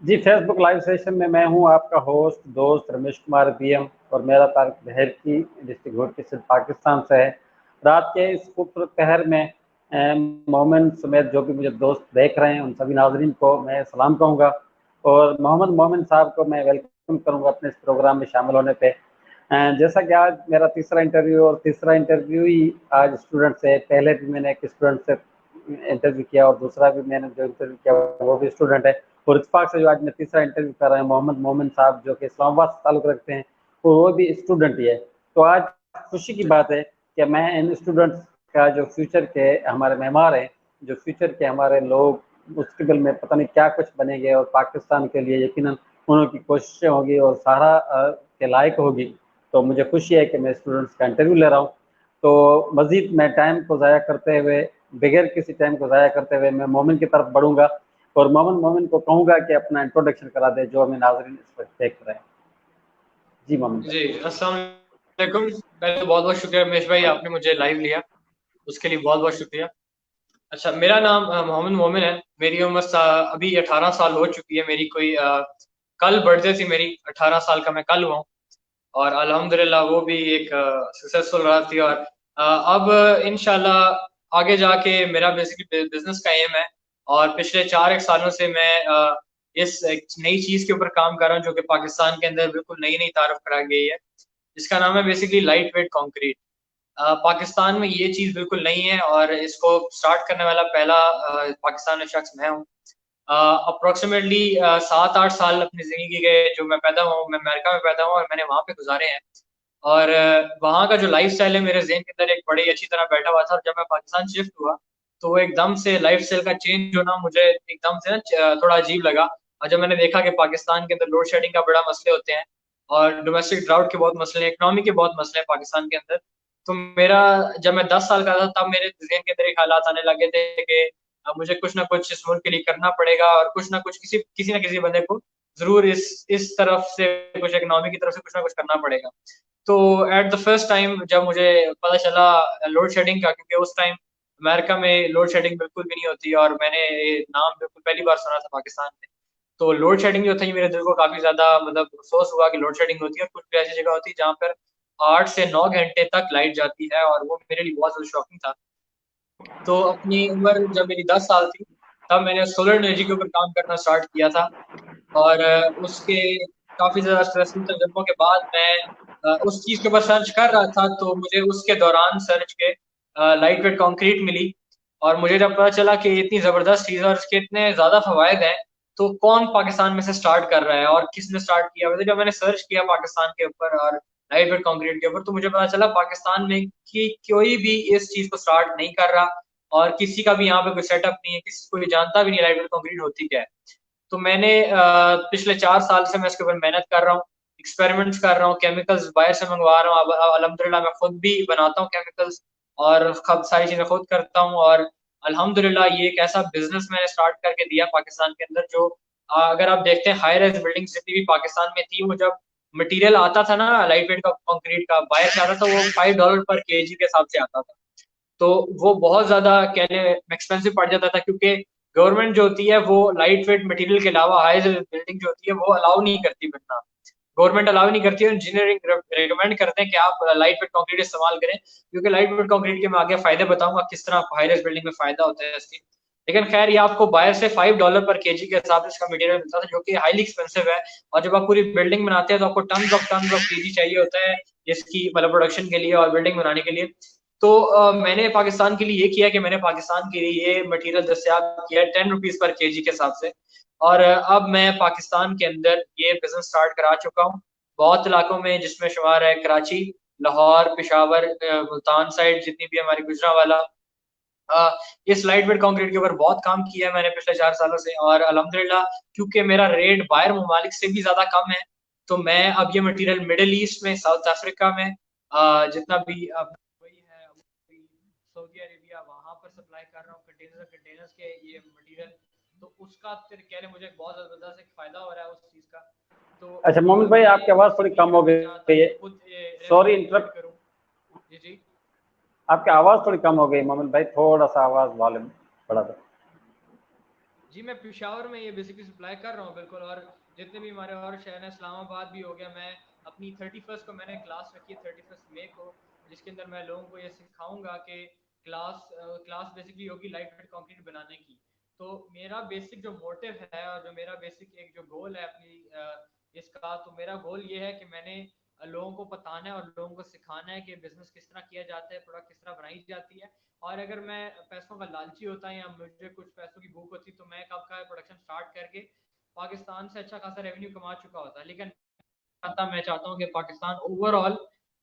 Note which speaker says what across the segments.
Speaker 1: जी, Facebook live session में मैं हूँ आपका होस्ट दोस्त रमेश कुमार बीएम और मेरा ताल्लुक बहरकी डिस्ट्रिक्ट घोटी से पाकिस्तान से है। रात के इस खूबसूरत पहर में मोमिन समेत जो भी मुझे दोस्त देख रहे हैं उन सभी नाजरीन को मैं सलाम कहूँगा और मोहम्मद मोमिन साहब को मैं वेलकम करूँगा अपने इस प्रोग्राम में शामिल होने पे। जैसा कि आज मेरा तीसरा इंटरव्यू और तीसरा इंटरव्यू ही आज स्टूडेंट से, पहले भी मैंने एक स्टूडेंट से इंटरव्यू किया और दूसरा भी मैंने जो इंटरव्यू किया वो भी स्टूडेंट है और इत्तेफाक से जो आज मैं तीसरा इंटरव्यू कर रहा हूँ मोहम्मद मोमिन साहब जो कि इस्लामाबाद से ताल्लुक़ रखते हैं और वो भी स्टूडेंट ही है। तो आज खुशी की बात है कि मैं इन स्टूडेंट्स का जो फ्यूचर के हमारे मेहमान हैं, जो फ्यूचर के हमारे लोग मुस्तकबिल में पता नहीं क्या कुछ बनेंगे और पाकिस्तान के लिए यकीनन उनकी कोशिशें होगी और सहारा के लायक होगी। तो मुझे खुशी है कि मैं स्टूडेंट्स का इंटरव्यू ले रहा हूँ। तो मज़ीद मैं टाइम को ज़ाया करते हुए, बगैर किसी टाइम को ज़ाया करते हुए मैं मोमिन की तरफ बढ़ूँगा और मोमिन को कहूँगा कि अपना इंट्रोडक्शन करा दे जो हमें नाज़रीन इस वक्त देख रहे हैं। जी मोमिन भाई।
Speaker 2: जी, अस्सलाम वालेकुम। पहले तो बहुत-बहुत शुक्रिया रमेश भाई, आपने मुझे लाइव लिया, उसके लिए बहुत-बहुत शुक्रिया। अच्छा, मेरा नाम मोहम्मद मोमिन है। मेरी उम्र अभी 18 साल हो चुकी है। मेरी कोई कल बर्थडे थी मेरी, 18 साल का मैं कल हुआ हूँ और अल्हम्दुलिल्लाह वो भी एक सक्सेसफुल रहा थी और अब इंशाल्लाह आगे जाके मेरा बेसिकली बिज़नेस का एम है और पिछले 4 एक सालों से मैं इस एक नई चीज़ के ऊपर काम कर रहा हूँ जो कि पाकिस्तान के अंदर बिल्कुल नई-नई तारुफ़ कराई गई है। इसका नाम है basically light weight concrete. Pakistan में ये चीज़ बिल्कुल नहीं है और इसको स्टार्ट करने वाला पहला पाकिस्तान में शख्स मैं हूँ। अप्रोक्सीमेटली 7-8 साल अपनी ज़िंदगी के जो मैं पैदा हुआ हूँ, मैं अमेरिका में पैदा हुआ और मैंने वहाँ पे गुज़ारे हैं और वहाँ का जो लाइफ़स्टाइल है मेरे ज़हन के अंदर एक बड़ी अच्छी तरह बैठा हुआ था और जब मैं पाकिस्तान शिफ्ट हुआ, तो वो एकदम से लाइफ़स्टाइल का चेंज होना मुझे एकदम से ना थोड़ा अजीब लगा और जब मैंने देखा कि पाकिस्तान के अंदर लोड शेडिंग का बड़ा मसले होते हैं और डोमेस्टिक ड्राउट के बहुत मसले हैं, इकोनॉमी के बहुत मसले हैं पाकिस्तान के अंदर। तो मेरा जब मैं 10 साल का था तब मेरे ज़हन के अंदर एक हालात आने लगे थे कि मुझे कुछ ना कुछ इस मुल्क के लिए करना पड़ेगा और कुछ ना कुछ किसी ना किसी बंदे को ज़रूर इस तरफ से कुछ इकोनॉमी की तरफ से कुछ ना कुछ करना पड़ेगा। तो एट द फर्स्ट टाइम जब मुझे पता चला लोड शेडिंग का, क्योंकि उस टाइम अमेरिका में लोड शेडिंग बिल्कुल भी नहीं होती और मैंने ये नाम बिल्कुल पहली बार सुना था पाकिस्तान में। तो लोड शेडिंग जो थी मेरे दिल को काफ़ी ज़्यादा मतलब अफ़सोस हुआ कि लोड शेडिंग होती है और कुछ भी ऐसी जगह होती है जहाँ पर 8 से 9 घंटे तक लाइट जाती है और वो मेरे लिए बहुत ज़्यादा शॉकिंग था। तो अपनी उम्र जब मेरी 10 साल थी, तब मैंने सोलर एनर्जी के ऊपर काम करना स्टार्ट किया था और उसके काफ़ी ज़्यादा स्ट्रेसफुल तजुर्बों के बाद मैं उस चीज़ के ऊपर सर्च कर रहा था, तो मुझे उसके दौरान सर्च के लाइट वेट कंक्रीट मिली और मुझे जब पता चला कि इतनी ज़बरदस्त चीज़ है और इसके इतने ज़्यादा फ़वाइद हैं, तो कौन पाकिस्तान में से स्टार्ट कर रहा है और किसने स्टार्ट किया? वैसे जब मैंने सर्च किया पाकिस्तान के ऊपर और लाइट वेट कंक्रीट के ऊपर, तो मुझे पता चला पाकिस्तान में कि कोई भी इस चीज़ को स्टार्ट नहीं कर रहा और किसी का भी यहाँ पे कोई सेटअप नहीं है, किसी को भी जानता भी नहीं लाइट वेट कंक्रीट होती क्या है। तो मैंने पिछले 4 साल से मैं इसके ऊपर मेहनत कर रहा हूँ, एक्सपेरिमेंट्स कर रहा हूँ, केमिकल्स बाहर से मँगवा रहा हूँ। अब अल्हम्दुलिल्लाह मैं खुद भी बनाता हूँ केमिकल्स और खब सारी चीज़ें खुद करता हूँ और अल्हम्दुलिल्लाह ये एक ऐसा बिज़नेस मैंने स्टार्ट करके दिया पाकिस्तान के अंदर जो अगर आप देखते हैं हाई राइज़ बिल्डिंग्स जितनी भी पाकिस्तान में थी, वो जब मटीरियल आता था ना लाइट वेट का कंक्रीट का बाहर से आता था, वो $5 पर केजी के हिसाब से आता था। तो वो बहुत ज़्यादा कह लें एक्सपेंसिव पड़ जाता था क्योंकि गवर्नमेंट जो होती है वो लाइट वेट मटेरियल के अलावा हाई बिल्डिंग जो होती है वो अलाउ नहीं करती बनना। गवर्नमेंट अलाउ नहीं करती है, इंजीनियरिंग रिकमेंड करते हैं कि आप लाइट वेट कंक्रीट इस्तेमाल करें क्योंकि लाइट वेट कंक्रीट के मैं आगे फायदे बताऊंगा किस तरह हाई राइज बिल्डिंग में फायदा होता है इसकी। लेकिन खैर ये आपको बाहर से $5 पर केजी के हिसाब से इसका मटेरियल मिलता था जो कि हाईली एक्सपेंसिव है और जब आप पूरी बिल्डिंग बनाते हैं तो आपको टन ऑफ केजी चाहिए होता है इसकी मतलब प्रोडक्शन के लिए और बिल्डिंग बनाने के लिए। तो मैंने पाकिस्तान के लिए ये किया कि मैंने पाकिस्तान के लिए ये मटेरियल दस्तयाब किया 10 रुपीज़ पर केजी के हिसाब से और अब मैं पाकिस्तान के अंदर ये बिज़नेस स्टार्ट करा चुका हूँ। बहुत इलाकों में जिसमें शुमार है कराची, लाहौर, पेशावर, मुल्तान साइड जितनी भी हमारी गुजरांवाला इस लाइट वेट कंक्रीट के ऊपर बहुत काम किया है मैंने पिछले 4 सालों से और अल्हम्दुलिल्लाह क्योंकि मेरा रेट बाहर ममालिक से भी ज़्यादा कम है, तो मैं अब ये मटेरियल मिडल ईस्ट में, साउथ अफ्रीका में जितना भी दुबई है, अबू धाबी, सऊदी अरेबिया वहाँ पर सप्लाई कर रहा हूँ कंटेनर्स के ये मटेरियल। तो उसका फिर कह लें मुझे बहुत ज़बरदस्त एक फ़ायदा हो रहा है उस चीज़ का। तो
Speaker 1: अच्छा मोमिन भाई आपकी
Speaker 2: मैं
Speaker 1: आवाज़ थोड़ी
Speaker 2: बेसिकली
Speaker 1: कम हो
Speaker 2: मैं चाहता
Speaker 1: गई
Speaker 2: हूँ
Speaker 1: है।
Speaker 2: कि खुद
Speaker 1: सॉरी
Speaker 2: रेवेन्यू जनरेट
Speaker 1: इंटरप्ट।
Speaker 2: करूँ। जी, जी।
Speaker 1: आपकी आवाज़ थोड़ी कम हो गई मोमिन भाई, थोड़ा सा आवाज़ वॉल्यूम बढ़ा दो।
Speaker 2: जी मैं पेशावर में ये बेसिकली सप्लाई कर रहा हूँ बिल्कुल। और जितने भी हमारे और शहर हैं, इस्लामाबाद भी हो गया, मैं अपनी 31st को मैंने क्लास रखी है, 31 मई को, जिसके अंदर मैं लोगों को ये सिखाऊंगा कि क्लास बेसिकली होगी लाइट वेट कंक्रीट बनाने की। तो मेरा बेसिक जो मोटिव है और जो मेरा बेसिक एक जो गोल है अपनी इसका, तो मेरा गोल ये है कि मैंने लोगों को बताना है और लोगों को सिखाना है कि बिजनेस किस तरह किया जाता है, प्रोडक्ट किस तरह बनाई जाती है। और अगर मैं पैसों का लालची होता या मुझे कुछ पैसों की भूख होती, तो मैं कब का प्रोडक्शन स्टार्ट करके पाकिस्तान से अच्छा खासा रेवेन्यू कमा चुका होता। लेकिन मैं चाहता हूँ कि पाकिस्तान ओवरऑल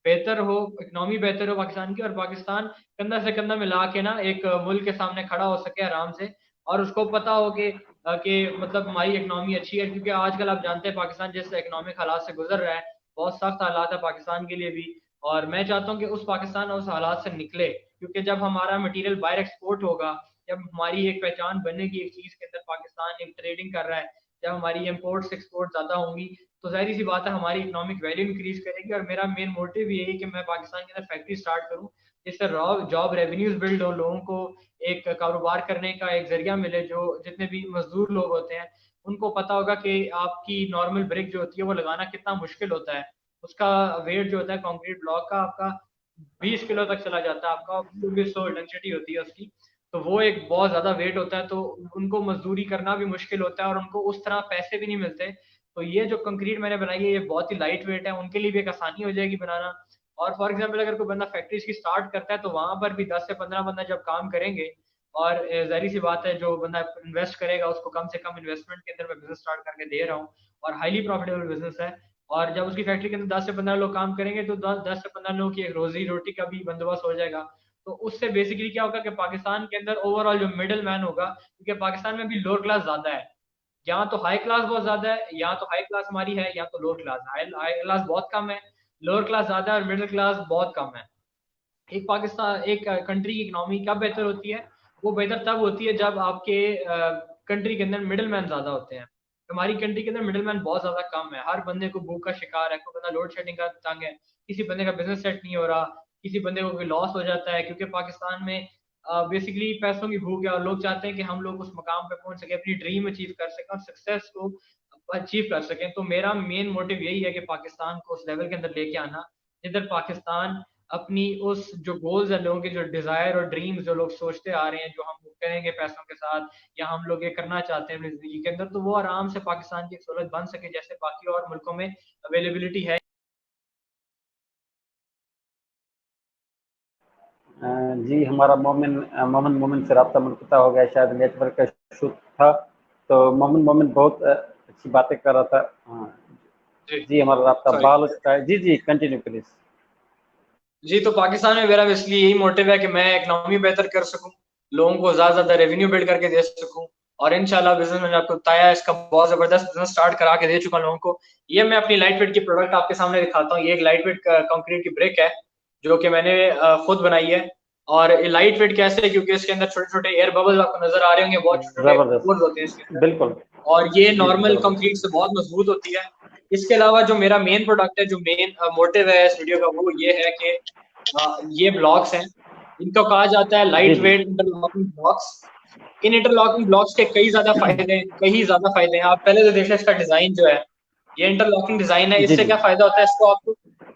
Speaker 2: बेहतर हो, इकोनॉमी बेहतर हो पाकिस्तान की, और पाकिस्तान कंधा से कंधा मिला के ना एक मुल्क के सामने खड़ा हो सके आराम से, और उसको पता हो कि मतलब हमारी इकोनॉमी अच्छी है। क्योंकि आजकल आप जानते हैं पाकिस्तान जिस इकोनॉमिक हालात से गुजर रहा है, बहुत सख्त हालात है पाकिस्तान के लिए भी। और मैं चाहता हूँ कि उस पाकिस्तान उस हालात से निकले, क्योंकि जब हमारा मटेरियल बाहर एक्सपोर्ट होगा, जब हमारी एक पहचान बनेगी एक चीज के अंदर, पाकिस्तान एक ट्रेडिंग कर रहा है, जब हमारी इम्पोर्ट्स एक्सपोर्ट ज्यादा होंगी, तो जाहिर सी बात है हमारी इकोनॉमिक वैल्यू इंक्रीज करेगी। और मेरा मेन मोटिव यही है कि मैं पाकिस्तान के अंदर फैक्ट्री स्टार्ट करूं, जिससे जॉब रेवेन्यूज बिल्ड हो, लोगों को एक कारोबार करने का एक जरिया मिले। जो जितने भी मजदूर लोग होते हैं, उनको पता होगा कि आपकी नॉर्मल ब्रिक जो होती है वो लगाना कितना मुश्किल होता है। उसका वेट जो होता है कंक्रीट ब्लॉक का, आपका 20 किलो तक चला जाता है, आपका 100 डेंसिटी होती है उसकी। तो वो एक बहुत ज्यादा वेट होता है, तो उनको मजदूरी करना भी मुश्किल होता है और उनको उस तरह पैसे भी नहीं मिलते। तो ये जो कंक्रीट मैंने बनाई है ये बहुत ही लाइट वेट है, उनके लिए भी एक आसानी हो जाएगी बनाना। और फॉर एग्जाम्पल अगर कोई बंदा फैक्ट्रीज की स्टार्ट करता है, तो वहां पर भी 10 से 15 बंदा जब काम करेंगे, और जाहिर सी बात है जो बंदा इन्वेस्ट करेगा उसको कम से कम इन्वेस्टमेंट के अंदर मैं बिजनेस स्टार्ट करके दे रहा हूँ, और हाईली प्रॉफिटेबल बिजनेस है। और जब उसकी फैक्ट्री के अंदर 10 से 15 लोग काम करेंगे, तो 10 से 15 लोगों की एक रोजी रोटी का भी बंदोबस्त हो जाएगा। तो उससे बेसिकली क्या होगा कि पाकिस्तान के अंदर ओवरऑल जो मिडिल मैन होगा, क्योंकि पाकिस्तान में भी लोअर क्लास ज्यादा है, यहाँ तो हाई क्लास बहुत ज्यादा है, यहाँ तो हाई क्लास हमारी है, यहाँ तो लोअर क्लास, हाई क्लास बहुत कम है, लोअर क्लास ज्यादा है, और मिडिल क्लास बहुत कम है। एक कंट्री की इकोनॉमी कब बेहतर होती है? वो बेहतर तब होती है जब आपके कंट्री के अंदर मिडिल मैन ज्यादा होते हैं। हमारी कंट्री के अंदर मिडिल मैन बहुत ज्यादा कम है, हर बंदे को भूख का शिकार है, कोई बंदा लोड शेडिंग का तंग है, किसी बंदे का बिजनेस सेट नहीं हो रहा, किसी बंदे को कोई लॉस हो जाता है, क्योंकि पाकिस्तान में बेसिकली पैसों की भूख है, और लोग चाहते हैं कि हम लोग उस मकाम पे पहुंच सके, अपनी ड्रीम अचीव कर सकें और सक्सेस को अचीव कर सकें। तो मेरा मेन मोटिव यही है कि पाकिस्तान को उस लेवल के अंदर लेके आना, जिधर पाकिस्तान अपनी उस जो गोल्स है, लोगों के जो डिजायर और ड्रीम्स जो लोग सोचते आ रहे हैं, जो हम करेंगे पैसों के साथ, या हम लोग ये करना चाहते हैं अपनी जिंदगी के अंदर, तो वो आराम से पाकिस्तान की एक सहूलत बन सके, जैसे बाकी और मुल्कों में अवेलेबिलिटी है।
Speaker 1: जी हमारा मोमिन मोमिन से रब्ता मुनक़ता हो गया, शायद नेटवर्क का इशू था। तो मोमिन बहुत अच्छी बातें कर रहा था। हाँ
Speaker 2: जी
Speaker 1: जी, हमारा रब्ता
Speaker 2: सॉरी।
Speaker 1: बहाल हो चुका है। जी जी, कंटिन्यू प्लीज।
Speaker 2: जी तो पाकिस्तान में मेरा इसलिए यही मोटिव है कि मैं इकोनॉमी बेहतर कर सकूं, लोगों को ज्यादा ज्यादा रेवेन्यू बिल्ड करके दे सकूं। और इंशाल्लाह बिजनेस मैंने आपको बताया, इसका बहुत जबरदस्त बिजनेस स्टार्ट करा के दे चुका हूं लोगों को। ये मैं अपनी लाइट वेट की प्रोडक्ट आपके सामने दिखाता हूँ। ये एक लाइट वेट कंक्रीट की ब्रिक है, जो कि मैंने खुद बनाई है। और ये लाइट वेट कैसे है? क्योंकि इसके अंदर छोटे छोटे एयर बबल्स आपको नजर आ रहे होंगे, बहुत छोटे छोटे पोर्स होते हैं इसके
Speaker 1: जबरदस्त,
Speaker 2: अंदर।
Speaker 1: बिल्कुल।
Speaker 2: और ये
Speaker 1: जी जी,
Speaker 2: नॉर्मल
Speaker 1: जबरदस्त।
Speaker 2: कंक्रीट से बहुत मजबूत होती है। इसके अलावा जो मेरा मेन प्रोडक्ट है, जो मेन मोटिव है इस वीडियो का, वो ये है कि ये ब्लॉक्स हैं, इनको कहा जाता है
Speaker 1: जी
Speaker 2: लाइट
Speaker 1: जी।
Speaker 2: Weight interlocking blocks. इन इंटरलॉकिंग ब्लॉक्स के कई ज्यादा फायदे हैं। आप पहले तो देख लें इसका डिजाइन जो है, ये इंटरलॉकिंग डिजाइन है।
Speaker 1: जी
Speaker 2: इससे
Speaker 1: जी।
Speaker 2: क्या फायदा होता है?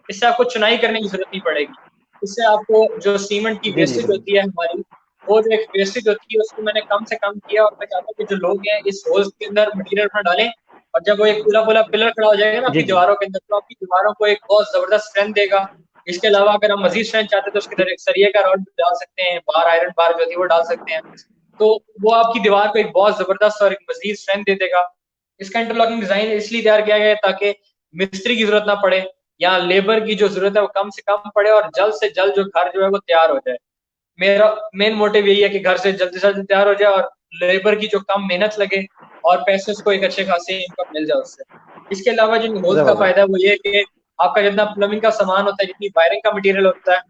Speaker 2: इससे आपको चुनाई करने की जरूरत नहीं पड़ेगी। इससे आपको जो सीमेंट की
Speaker 1: जी जी,
Speaker 2: वेस्टेज
Speaker 1: बिल्कुल।
Speaker 2: होती है हमारी, वो जो एक वेस्टेज होती है उसको मैंने कम से कम किया। और मैं चाहता हूँ कि जो लोग हैं इस होल्स के अंदर मटीरियल अपना डालें, और जब वो एक पूरा पूरा पिलर खड़ा हो जाएगा ना
Speaker 1: जी
Speaker 2: आपकी
Speaker 1: जी।
Speaker 2: दीवारों के अंदर, तो आपकी दीवारों को एक बहुत जबरदस्त स्ट्रेंथ देगा। इसके अलावा अगर हम मजीद स्ट्रेंथ चाहते हैं, तो उसके अंदर एक सरिये का रॉड डाल सकते हैं, बार आयरन बार जो होती है वो डाल सकते हैं। तो वो आपकी दीवार को एक बहुत जबरदस्त और एक मजीद स्ट्रेंथ दे देगा। इसका इंटरलॉकिंग डिजाइन इसलिए तैयार किया गया है ताकि मिस्त्री की जरूरत ना पड़े, या लेबर की जो जरूरत है वो कम से कम पड़े, और जल्द से जल्द जो घर जो है वो तैयार हो जाए। मेरा मेन मोटिव यही है कि घर से जल्दी से जल्दी तैयार हो जाए, और लेबर की जो कम मेहनत लगे, और पैसे उसको एक अच्छे खासे इनकम मिल जाए उससे। इसके अलावा जिन होल्स का
Speaker 1: जबरदस्त।
Speaker 2: फायदा है वो ये है कि आपका जितना प्लम्बिंग का सामान होता है, जितनी वायरिंग का मटेरियल होता है,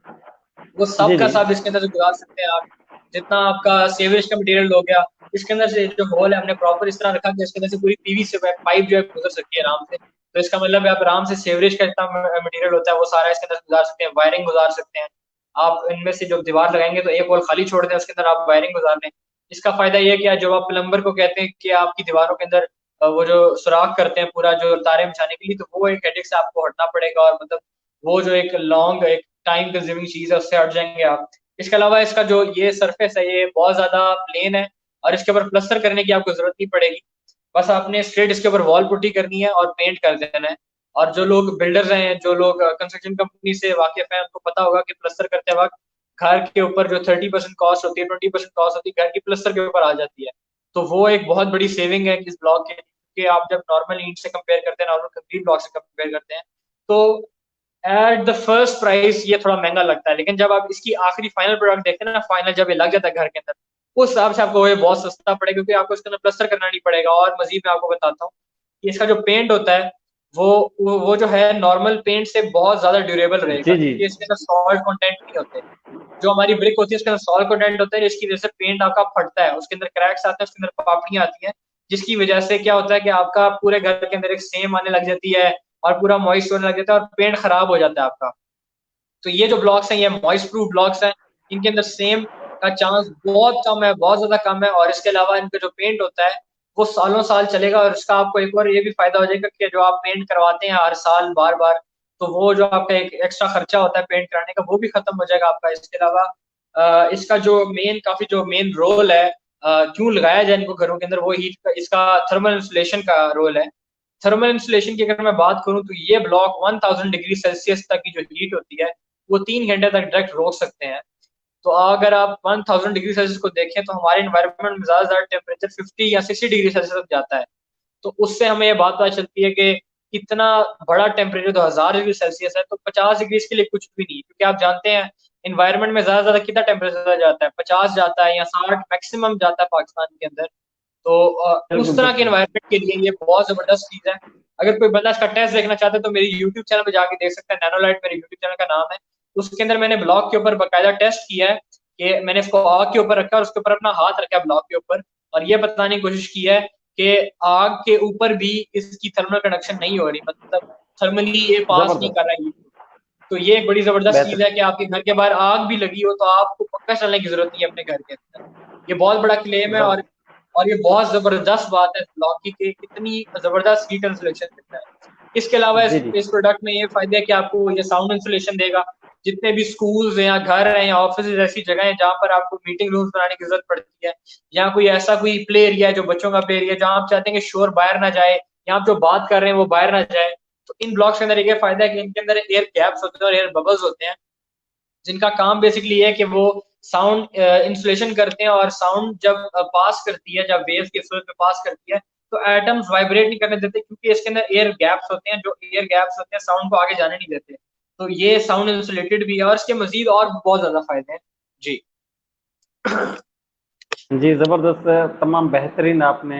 Speaker 2: वो सब
Speaker 1: जी
Speaker 2: का
Speaker 1: जी।
Speaker 2: सब इसके अंदर से गुजार सकते हैं आप। जितना आपका सेवरेज का मटेरियल हो गया, इसके अंदर से जो होल है हमने प्रॉपर इस तरह रखा कि इसके अंदर से पूरी पीवीसी पाइप जो है गुजर सकती है आराम से। तो इसका मतलब है आप आराम से सेवरेज का जितना मटेरियल होता है वो सारा इसके अंदर गुजार सकते हैं, वायरिंग गुजार सकते हैं। आप इनमें से जो दीवार लगाएंगे तो एक होल खाली छोड़ दें, उसके अंदर आप वायरिंग गुजार लें। इसका फायदा ये है कि जब आप प्लम्बर को कहते हैं कि आपकी दीवारों के अंदर वो जो सुराख करते हैं पूरा जो तारे बिछाने के लिए, तो वो एक हेडेक से आपको हटना पड़ेगा, और मतलब वो जो एक लॉन्ग एक टाइम कंज्यूमिंग चीज है उससे हट जाएंगे आप। इसके अलावा इसका जो ये सरफेस है ये बहुत ज्यादा प्लेन है, और इसके ऊपर प्लस्तर करने की आपको जरूरत नहीं पड़ेगी। बस आपने स्ट्रेट इसके ऊपर वॉल पुट्टी करनी है और पेंट कर देना है। और जो लोग बिल्डर्स हैं, जो लोग कंस्ट्रक्शन कंपनी से वाकिफ हैं, उनको पता होगा कि प्लस्तर करते वक्त घर के ऊपर जो 30% कॉस्ट होती है, 20% कॉस्ट होती है, घर की प्लस्तर के ऊपर आ जाती है। तो वो एक बहुत बड़ी सेविंग है इस ब्लॉक के, कि आप जब नॉर्मल ईंट से कंपेयर करते हैं, नॉर्मल कंक्रीट ब्लॉक से कंपेयर करते हैं, तो एट द फर्स्ट प्राइस ये थोड़ा महंगा लगता है, लेकिन जब आप इसकी आखिरी फाइनल प्रोडक्ट देखते हैं ना, फाइनल जब ये लग जाता है घर के अंदर, उस हिसाब से आपको ये बहुत सस्ता पड़ेगा, क्योंकि आपको इसके अंदर प्लस्तर करना नहीं पड़ेगा। और मजीद मैं आपको बताता हूँ कि इसका जो पेंट होता है वो जो है नॉर्मल पेंट से बहुत ज्यादा ड्यूरेबल रहेगा,
Speaker 1: जी जी।
Speaker 2: क्योंकि इसके अंदर सॉल्ट कंटेंट नहीं होते। जो हमारी ब्रिक होती है उसके अंदर सॉल्ट कंटेंट होता है, जिसकी वजह से पेंट आपका फटता है, उसके अंदर क्रैक्स आते हैं, उसके अंदर पापड़ियां आती हैं, जिसकी वजह से क्या होता है कि आपका पूरे घर के अंदर एक सेम आने लग जाती है, और पूरा मॉइस्ट होने लग जाता है, और पेंट खराब हो जाता है आपका। तो ये जो ब्लॉक्स हैं ये मॉइस्ट प्रूफ ब्लॉक्स हैं, इनके अंदर सेम का चांस बहुत कम है, बहुत ज्यादा कम है। और इसके अलावा इनका जो पेंट होता है वो सालों साल चलेगा, और इसका आपको एक और ये भी फायदा हो जाएगा कि जो आप पेंट करवाते हैं हर साल बार बार, तो वो जो आपका एक एक्स्ट्रा खर्चा होता है पेंट कराने का, वो भी खत्म हो जाएगा आपका। इसके अलावा इसका जो मेन रोल है, क्यों लगाया जाए इनको घरों के अंदर, वो हीट का, इसका थर्मल इंसुलेशन का रोल है। थर्मल इंसुलेशन की अगर मैं बात करूं तो ये ब्लॉक 1000 डिग्री सेल्सियस तक की जो हीट होती है वो 3 घंटे तक डायरेक्ट रोक सकते हैं। तो अगर आप 1000 डिग्री सेल्सियस को देखें तो हमारे इन्वायरमेंट में ज्यादा से ज्यादा टेम्परेचर 50 या 60 डिग्री सेल्सियस तक जाता है। तो उससे हमें ये बात पता चलती है कि कितना बड़ा टेम्परेचर, तो 1000 डिग्री सेल्सियस है, तो 50 डिग्री के लिए कुछ भी नहीं, क्योंकि आप जानते हैं इन्वायरमेंट में ज्यादा से ज्यादा कितना टेम्परेचर जाता है, 50 जाता है या 60 मैक्सिमम जाता है पाकिस्तान के अंदर। तो उस
Speaker 1: बिल्कुल
Speaker 2: तरह के
Speaker 1: बिल्कुल।
Speaker 2: इन्वायरमेंट के लिए ये बहुत जबरदस्त चीज है। अगर कोई बंदा इसका टेस्ट देखना चाहता है तो मेरी यूट्यूब चैनल पे जाके देख सकता है, नैनोलाइट मेरे यूट्यूब चैनल का नाम है। उसके अंदर मैंने ब्लॉक के ऊपर बकायदा टेस्ट किया है, कि मैंने इसको आग के ऊपर रखा और उसके ऊपर अपना हाथ रखा ब्लॉक के ऊपर, और ये बताने की कोशिश की है कि आग के ऊपर भी इसकी थर्मल कंडक्शन नहीं हो रही, मतलब थर्मली ये पास नहीं कर
Speaker 1: जबरदस्त।
Speaker 2: रहा है। तो ये एक बड़ी जबरदस्त चीज है
Speaker 1: बेहतर।
Speaker 2: कि आपके घर के बाहर आग भी लगी हो तो आपको पक्का चलने की जरूरत नहीं है अपने घर के अंदर। ये बहुत बड़ा क्लेम है,
Speaker 1: जब
Speaker 2: और ये बहुत जबरदस्त बात है ब्लॉक की कि कितनी जबरदस्त हीट इंसुलेशन देता है। इसके अलावा
Speaker 1: जी जी।
Speaker 2: इस प्रोडक्ट में ये फायदा है कि आपको ये साउंड इंसुलेशन देगा। जितने भी स्कूल्स हैं या घर हैं या ऑफिस ऐसी जगह है जहाँ पर आपको मीटिंग रूम्स बनाने की जरूरत पड़ती है, या कोई ऐसा कोई प्ले एरिया है जो बच्चों का प्ले एरिया है जहाँ आप चाहते हैं कि शोर बाहर ना जाए, या आप जो बात कर रहे हैं वो बाहर ना जाए, तो इन ब्लॉक्स के अंदर एक फायदा है कि इनके अंदर एयर गैप्स होते हैं और एयर बबल्स होते हैं, जिनका काम बेसिकली ये है कि वो साउंड इंसुलेशन करते हैं, और साउंड जब पास करती है, जब वेव्स के फ्लो पे पास करती है, तो एटम्स वाइब्रेट नहीं करने देते, क्योंकि इसके अंदर एयर गैप्स होते हैं, जो एयर गैप्स होते हैं साउंड को आगे जाने नहीं देते। तो ये साउंड इंसुलेटेड भी है, और इसके मजीद और बहुत ज्यादा फायदे हैं जी।
Speaker 1: जी ज़बरदस्त। तमाम बेहतरीन आपने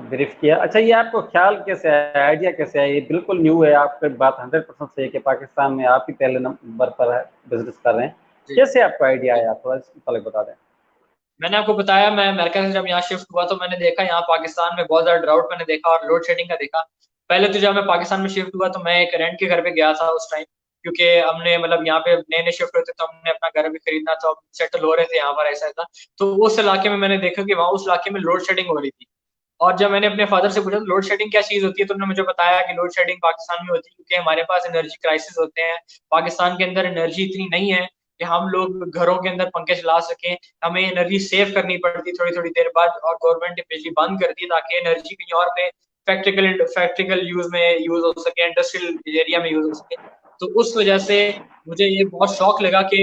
Speaker 1: ब्रीफ किया। अच्छा, ये आपको ख्याल कैसे आया, आइडिया कैसे आया? ये बिल्कुल न्यू है, आपकी बात 100% सही है कि पाकिस्तान में आप ही पहले नंबर पर है, बिजनेस कर रहे हैं।
Speaker 2: जी
Speaker 1: कैसे आपको आइडिया
Speaker 2: जी।
Speaker 1: आया, थोड़ा इसके पहले बता दें।
Speaker 2: मैंने आपको बताया, मैं अमेरिका से जब यहाँ शिफ्ट हुआ तो मैंने देखा यहाँ पाकिस्तान में बहुत ज्यादा ड्राउट मैंने देखा और लोड शेडिंग का देखा। पहले तो जब मैं पाकिस्तान में शिफ्ट हुआ तो मैं एक रेंट के घर पे गया था उस टाइम, क्योंकि हमने मतलब यहाँ पे नए नए शिफ्ट होते तो हमने अपना घर भी खरीदना था, सेटल हो रहे थे यहाँ पर, ऐसा ऐसा। तो उस इलाके में मैंने देखा कि वहाँ उस इलाके में लोड शेडिंग हो रही थी। और जब मैंने अपने फादर से पूछा तो लोड शेडिंग क्या चीज होती है, तो उन्होंने मुझे बताया कि लोड शेडिंग पाकिस्तान में होती है क्योंकि हमारे पास एनर्जी क्राइसिस होते हैं। पाकिस्तान के अंदर एनर्जी इतनी नहीं है कि हम लोग घरों के अंदर पंखे चला सकें, हमें एनर्जी सेव करनी पड़ती थोड़ी थोड़ी देर बाद, और गवर्नमेंट ने बिजली बंद कर दी ताकि एनर्जी कहीं और पे फैक्ट्रिकल यूज में यूज हो सके, इंडस्ट्रियल एरिया में यूज हो सके। तो उस वजह से मुझे ये बहुत शौक लगा कि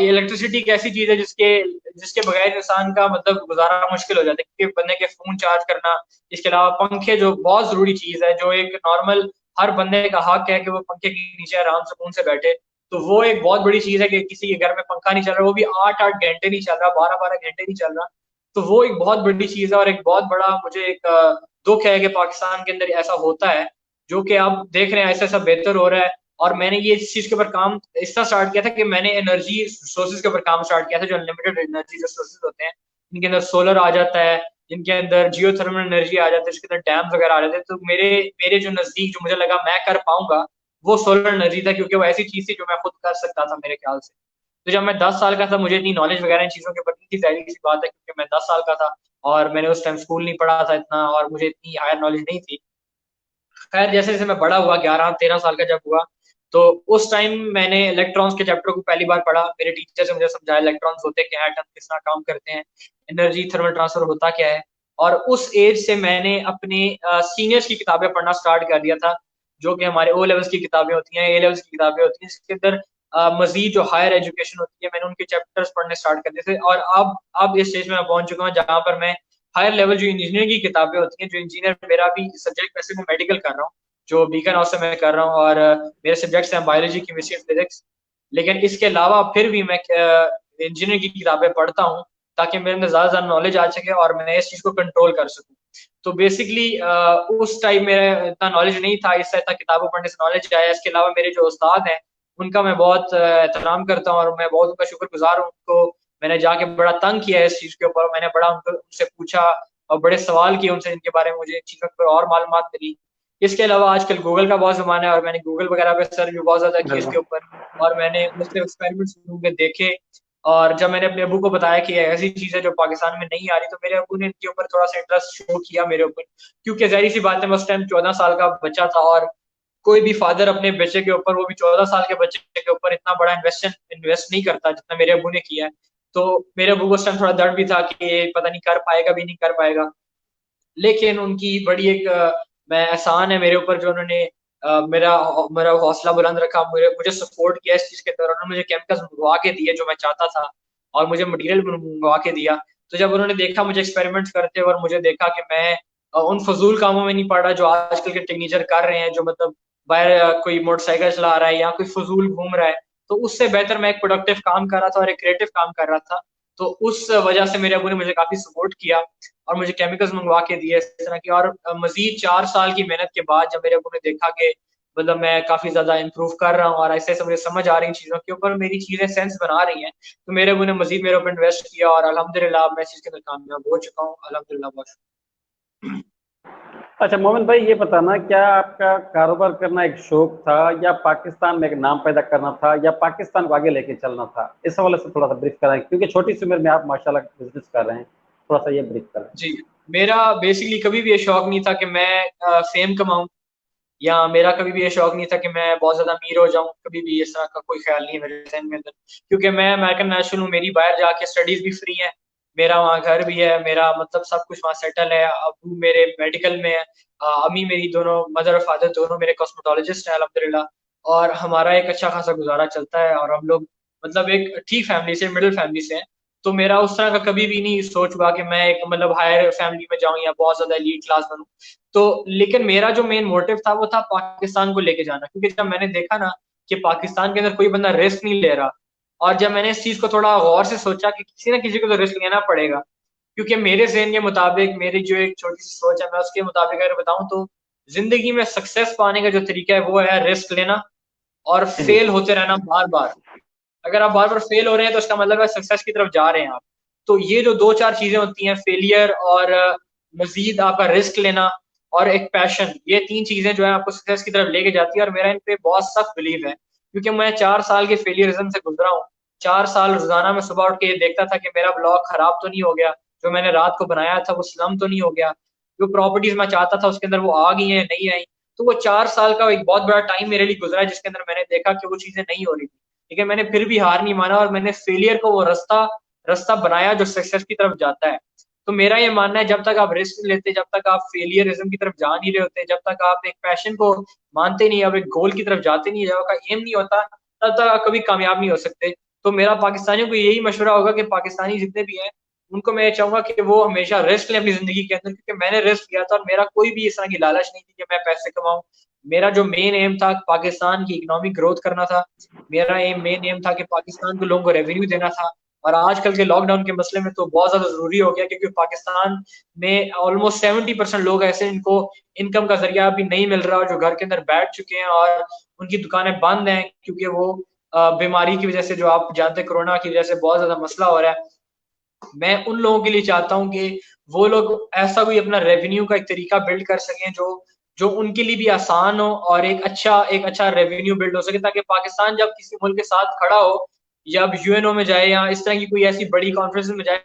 Speaker 2: इलेक्ट्रिसिटी एक ऐसी चीज है जिसके जिसके बगैर इंसान का मतलब गुजारा मुश्किल हो जाता है, क्योंकि बंदे के फोन चार्ज करना, इसके अलावा पंखे जो बहुत जरूरी चीज है, जो एक नॉर्मल हर बंदे का हक है कि वो पंखे के नीचे आराम सुकून से बैठे। तो वो एक बहुत बड़ी चीज है कि किसी के घर में पंखा नहीं चल रहा, वो भी 8-8 घंटे नहीं चल रहा, 12-12 घंटे नहीं चल रहा। तो वो एक बहुत बड़ी चीज है, और एक बहुत बड़ा मुझे एक दुख है कि पाकिस्तान के अंदर ऐसा होता है, जो कि आप देख रहे हैं ऐसा ऐसा बेहतर हो रहा है। और मैंने ये इस चीज के ऊपर काम इस तरह स्टार्ट किया था कि मैंने एनर्जी सोर्सेज के ऊपर काम स्टार्ट किया था, जो अनलिमिटेड एनर्जी रिसोर्सेज होते हैं, इनके अंदर सोलर आ जाता है, इनके अंदर जियो थर्मल एनर्जी आ जाती है, इसके अंदर डैम्स वगैरह आ जाते हैं। तो मेरे मेरे जो नजदीक जो मुझे लगा मैं कर पाऊंगा वो सोलर एनर्जी था, क्योंकि वो ऐसी चीज थी जो मैं खुद कर सकता था मेरे ख्याल से। तो जब मैं 10 साल का था मुझे इतनी नॉलेज वगैरह इन चीज़ों के ऊपर नहीं थी, ज़ाहिर सी बात है, क्योंकि मैं 10 साल का था और मैंने उस टाइम स्कूल नहीं पढ़ा था इतना, और मुझे इतनी हायर नॉलेज नहीं थी। खैर जैसे जैसे मैं बड़ा हुआ, 11-13 साल का जब हुआ, तो उस टाइम मैंने इलेक्ट्रॉन्स के चैप्टर को पहली बार पढ़ा। मेरे टीचर से मुझे समझाया इलेक्ट्रॉन्स होते क्या है, एटम किस तरह काम करते हैं, एनर्जी थर्मल ट्रांसफर होता क्या है। और उस एज से मैंने अपने सीनियर्स की किताबें पढ़ना स्टार्ट कर दिया था, जो कि हमारे ओ लेवल्स की किताबें होती हैं, ए लेवल्स की किताबें होती हैं, इसके अंदर मजीद जो हायर एजुकेशन होती है, मैंने उनके चैप्टर्स पढ़ने स्टार्ट कर दिए थे। और अब इस स्टेज में मैं पहुंच चुका हूँ जहाँ पर मैं हायर लेवल जो इंजीनियरिंग की किताबें होती हैं, जो इंजीनियर, मेरा भी सब्जेक्ट वैसे मैं मेडिकल कर रहा हूँ, जो बीकन हाउस से मैं कर रहा हूँ, और मेरे सब्जेक्ट्स हैं बायोलॉजी, केमिस्ट्री, फिजिक्स। लेकिन इसके अलावा फिर भी मैं इंजीनियरिंग की किताबें पढ़ता हूँ, ताकि मेरे अंदर ज़्यादा ज़्यादा नॉलेज आ सके और मैं इस चीज़ को कंट्रोल कर सकूँ। तो बेसिकली उस टाइम मेरा इतना नॉलेज नहीं था, इससे इतना किताबें पढ़ने से नॉलेज आया। इसके अलावा मेरे जो उस्ताद हैं उनका मैं बहुत एहतराम करता हूँ, और मैं बहुत उनका शुक्रगुजार हूँ। उनको मैंने जाके बड़ा तंग किया है इस चीज़ के ऊपर, मैंने बड़ा उनसे पूछा और बड़े सवाल किए उनसे, इनके बारे में मुझे इन चीज़ों पर और मालूमात मिली। इसके अलावा आजकल गूगल का बहुत ज़माना है, और मैंने गूगल वगैरह पे सर्च भी बहुत ज़्यादा किया इसके
Speaker 1: बिल्कुल।
Speaker 2: ऊपर, और मैंने मुख्तलिफ एक्सपेरिमेंट्स में देखे। और जब मैंने अपने अबू को बताया कि ऐसी चीज़ है जो पाकिस्तान में नहीं आ रही, तो मेरे अबू ने इनके ऊपर थोड़ा सा इंटरेस्ट शो किया मेरे ऊपर, क्योंकि ज़ाहिर सी बात है मैं उस टाइम 14 साल का बच्चा था, और कोई भी फादर अपने बच्चे के ऊपर, वो भी 14 साल के बच्चे के ऊपर, इतना बड़ा इन्वेस्ट नहीं करता जितना मेरे अबू ने किया है। तो मेरे अबू को उस टाइम थोड़ा डर भी था कि ये पता नहीं कर पाएगा भी नहीं कर पाएगा। लेकिन उनकी बड़ी एक मैं एहसान है मेरे ऊपर, जो उन्होंने मेरा मेरा हौसला बुलंद रखा, मुझे मुझे सपोर्ट किया इस चीज़ के दौरान। उन्होंने मुझे केमिकल्स मंगवा के दिए जो मैं चाहता था, और मुझे मटेरियल मंगवा के दिया। तो जब उन्होंने देखा मुझे एक्सपेरिमेंट्स करते हुए, और मुझे देखा कि मैं उन फजूल कामों में नहीं पड़ रहा जो आजकल के टीनेजर कर रहे हैं, जो मतलब बाहर कोई मोटरसाइकिल चला रहा है या कोई फजूल घूम रहा है, तो उससे बेहतर मैं एक प्रोडक्टिव काम कर रहा था और एक क्रिएटिव काम कर रहा था। तो उस वजह से मेरे अबू ने मुझे काफ़ी सपोर्ट किया और मुझे केमिकल्स मंगवा के दिए इस तरह की। और मज़ीद 4 साल की मेहनत के बाद जब मेरे अबू ने देखा कि मतलब मैं काफ़ी ज़्यादा इम्प्रूव कर रहा हूँ, और ऐसे-ऐसे मुझे समझ आ रही हैं चीज़ों के ऊपर, मेरी चीज़ें सेंस बना रही हैं, तो मेरे अबू ने मज़ीद मेरे ऊपर इन्वेस्ट किया, और अल्हम्दुलिल्लाह मैं इस चीज़ के अंदर कामयाब हो चुका हूँ। अल्हम्दुलिल्लाह, बहुत शुक्रिया।
Speaker 1: अच्छा मोमिन भाई, ये बताना, क्या आपका कारोबार करना एक शौक था, या पाकिस्तान में एक नाम पैदा करना था, या पाकिस्तान को आगे लेके चलना था? इस हवाले से थोड़ा सा ब्रीफ कराएं, क्योंकि छोटी सी उम्र में आप माशाल्लाह बिजनेस कर रहे हैं, थोड़ा सा ये ब्रीफ करें।
Speaker 2: जी, मेरा बेसिकली कभी भी ये शौक नहीं था कि मैं फेम कमाऊँ, या मेरा कभी भी ये शौक नहीं था कि मैं बहुत ज़्यादा अमीर हो जाऊँ, कभी भी इस तरह का कोई ख़्याल नहीं है मेरे ज़हन में अंदर। क्योंकि मैं अमेरिकन नेशनल हूँ, मेरी बाहर जाके स्टडीज़ भी फ्री हैं, मेरा वहाँ घर भी है, मेरा मतलब सब कुछ वहाँ सेटल है। अब्बू मेरे मेडिकल में है, अम्मी मेरी दोनों, मदर और फादर दोनों मेरे कॉस्मेटोलॉजिस्ट हैं अल्हम्दुलिल्लाह, और हमारा एक अच्छा खासा गुज़ारा चलता है, और हम लोग मतलब एक ठीक फैमिली से, मिडल फैमिली से हैं। तो मेरा उस तरह का कभी भी नहीं सोच हुआ कि मैं एक मतलब हायर फैमिली में जाऊँ या बहुत ज़्यादा एलीट क्लास बनूँ। तो लेकिन मेरा जो मेन मोटिव था वो था पाकिस्तान को लेके जाना, क्योंकि जब मैंने देखा ना कि पाकिस्तान के अंदर कोई बंदा रिस्क नहीं ले रहा, और जब मैंने इस चीज़ को थोड़ा गौर से सोचा कि किसी ना किसी को तो रिस्क लेना पड़ेगा, क्योंकि मेरे ज़हन के मुताबिक, मेरी जो एक छोटी-सी सोच है, मैं उसके मुताबिक अगर बताऊँ तो ज़िंदगी में सक्सेस पाने का जो तरीका है वो है रिस्क लेना और
Speaker 1: जी।
Speaker 2: फेल होते रहना बार-बार। अगर आप बार-बार फेल हो रहे हैं तो इसका मतलब है सक्सेस की तरफ जा रहे हैं आप। तो ये जो 2-4 चीज़ें होती हैं, फेलियर और मज़ीद आपका रिस्क लेना और एक पैशन, ये 3 चीज़ें जो है आपको सक्सेस की तरफ लेके जाती है, और मेरा इन पे बहुत सख्त बिलीव है। क्योंकि मैं 4 साल के फेलियरिज़्म से गुज़रा हूँ। 4 साल रोज़ाना मैं सुबह उठ के ये देखता था कि मेरा ब्लॉग खराब तो नहीं हो गया, जो मैंने रात को बनाया था वो स्लम तो नहीं हो गया, जो प्रॉपर्टीज़ मैं चाहता था उसके अंदर वो आ गई हैं, नहीं आई। तो वो 4 साल का एक बहुत बड़ा टाइम मेरे लिए गुज़रा है, जिसके अंदर मैंने देखा कि वो चीज़ें नहीं हो रही थी। लेकिन मैंने फिर भी हार नहीं माना, और मैंने फेलियर को वो रास्ता रास्ता बनाया जो सक्सेस की तरफ जाता है। तो मेरा ये मानना है, जब तक आप रिस्क नहीं लेते, जब तक आप फेलियरिज़्म की तरफ जा नहीं रहे होते, जब तक आप एक पैशन को मानते नहीं, आप एक गोल की तरफ जाते नहीं, जब आपका एम नहीं होता, तब तक आप कभी कामयाब नहीं हो सकते। तो मेरा पाकिस्तानियों को यही मशवरा होगा कि पाकिस्तानी जितने भी हैं, उनको मैं ये चाहूँगा कि वो हमेशा रिस्क लें अपनी ज़िंदगी के अंदर, क्योंकि मैंने रिस्क लिया था, और मेरा कोई भी इस तरह की लालच नहीं थी कि मैं पैसे कमाऊँ। मेरा जो मेन एम था पाकिस्तान की इकोनॉमिक ग्रोथ करना था। मेरा मेन एम था कि पाकिस्तान को लोगों को रेवेन्यू देना था। और आजकल के लॉकडाउन के मसले में तो बहुत ज़्यादा ज़रूरी हो गया, क्योंकि पाकिस्तान में ऑलमोस्ट 70% लोग ऐसे जिनको इनकम का ज़रिया अभी नहीं मिल रहा, और जो घर के अंदर बैठ चुके हैं और उनकी दुकानें बंद हैं, क्योंकि वो बीमारी की वज़ह से, जो आप जानते हैं कोरोना की वज़ह से बहुत ज़्यादा मसला हो रहा है। मैं उन लोगों के लिए चाहता हूँ कि वो लोग ऐसा कोई अपना रेवेन्यू का एक तरीका बिल्ड कर सकें जो जो उनके लिए भी आसान हो, और एक अच्छा रेवेन्यू बिल्ड हो सके, ताकि पाकिस्तान जब किसी मुल्क के साथ खड़ा हो, या अब यूएनओ में जाए या इस तरह की कोई ऐसी बड़ी कॉन्फ्रेंस में जाए,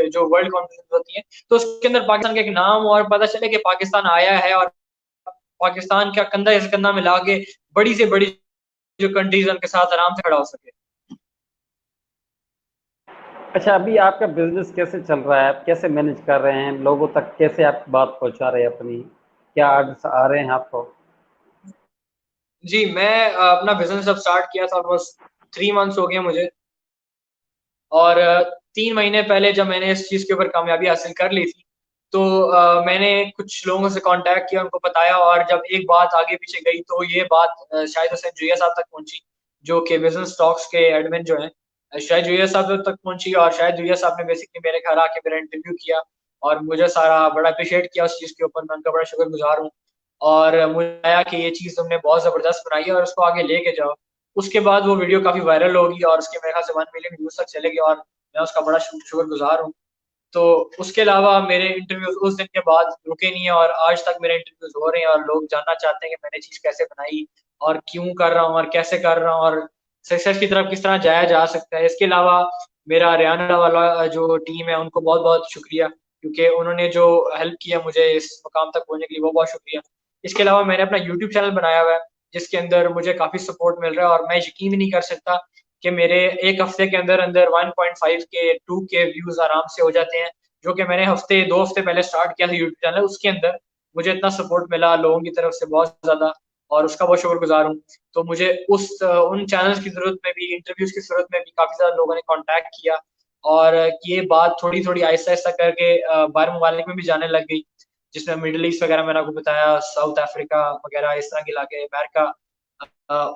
Speaker 2: जो वर्ल्ड कॉन्फ्रेंस होती है, तो उसके अंदर पाकिस्तान का एक नाम और पता चले कि पाकिस्तान आया है, और पाकिस्तान का कंधा से कंधा मिला के बड़ी से बड़ी जो कंट्रीज उनके साथ आराम से खड़ा हो सके।
Speaker 1: अच्छा, अभी आपका बिजनेस कैसे चल रहा है? आप कैसे मैनेज कर रहे हैं? लोगों तक कैसे आप बात पहुंचा रहे हैं अपनी? क्या आर्डर्स आ रहे हैं आपको?
Speaker 2: जी, मैं अपना बिजनेस अब स्टार्ट किया था, ऑलमोस्ट 3 मंथ्स हो गए मुझे। और 3 महीने पहले जब मैंने इस चीज़ के ऊपर कामयाबी हासिल कर ली थी, तो मैंने कुछ लोगों से कांटेक्ट किया, उनको बताया, और जब एक बात आगे पीछे गई तो ये बात शाहिद हुसैन जुइया साहब तक पहुंची, जो कि बिजनेस टॉक्स के एडमिन जो हैं, शाहिद जुइया साहब तक पहुंची। और शाहिद जुइया साहब ने बेसिकली मेरे घर आके मेरा इंटरव्यू किया और मुझे सारा बड़ा अप्रिशिएट किया उस चीज़ के ऊपर। मैं उनका बड़ा शुक्रगुजार हूँ। और मुझे आया कि ये चीज़ तुमने बहुत ज़बरदस्त बनाई है और उसको आगे लेके जाओ। उसके बाद वो वीडियो काफ़ी वायरल होगी और उसके मेरे ख्याल से 1 मिलियन व्यूज़ तक चलेगी, और मैं उसका बड़ा शुक्रगुजार हूँ। तो उसके अलावा मेरे इंटरव्यूज उस दिन के बाद रुके नहीं है, और आज तक मेरे इंटरव्यूज हो रहे हैं, और लोग जानना चाहते हैं कि मैंने चीज़ कैसे बनाई और क्यों कर रहा हूँ और कैसे कर रहा हूँ, और सक्सेस की तरफ किस तरह जाया जा सकता है। इसके अलावा मेरा हरियाणा वाला जो टीम है, उनको बहुत बहुत शुक्रिया, क्योंकि उन्होंने जो हेल्प किया मुझे इस मुकाम तक पहुंचने के लिए, वो बहुत शुक्रिया। इसके अलावा मैंने अपना यूट्यूब चैनल बनाया हुआ है, जिसके अंदर मुझे काफ़ी सपोर्ट मिल रहा है, और मैं यकीन भी नहीं कर सकता कि मेरे एक हफ्ते के अंदर अंदर 1.5 के 2 के व्यूज आराम से हो जाते हैं, जो कि मैंने 2 हफ्ते पहले स्टार्ट किया था यूट्यूब चैनल। उसके अंदर मुझे इतना सपोर्ट मिला लोगों की तरफ से बहुत ज़्यादा, और उसका बहुत शुक्रगुजार हूँ। तो मुझे उन चैनल्स की ज़रूरत में भी, इंटरव्यूज़ की ज़रूरत में भी काफ़ी ज़्यादा लोगों ने कॉन्टैक्ट किया, और ये बात थोड़ी-थोड़ी आहिस्ता-आहिस्ता करके बाहर ममालिक में भी जाने लग गई, जिसमें मिडल ईस्ट वगैरह मैंने आपको बताया, साउथ अफ्रीका वगैरह इस तरह के इलाके, अमेरिका,